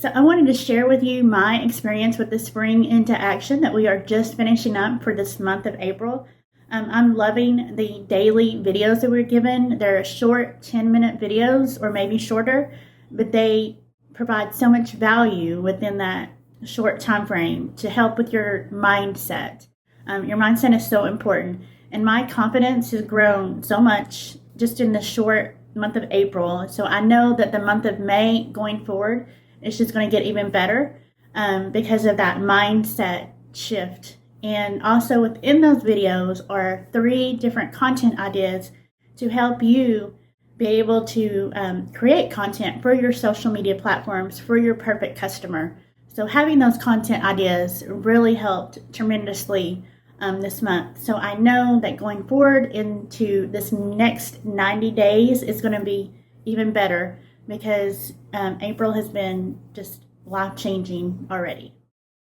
So I wanted to share with you my experience with the Spring into Action that we are just finishing up for this month of April. I'm loving the daily videos that we're given. They're short 10-minute videos or maybe shorter, but they provide so much value within that short time frame to help with your mindset. Your mindset is so important. And my confidence has grown so much just in the short month of April. So I know that the month of May going forward, it's just going to get even better because of that mindset shift. And also within those videos are 3 different content ideas to help you be able to create content for your social media platforms for your perfect customer. So having those content ideas really helped tremendously this month. So I know that going forward into this next 90 days is going to be even better because April has been just life-changing already.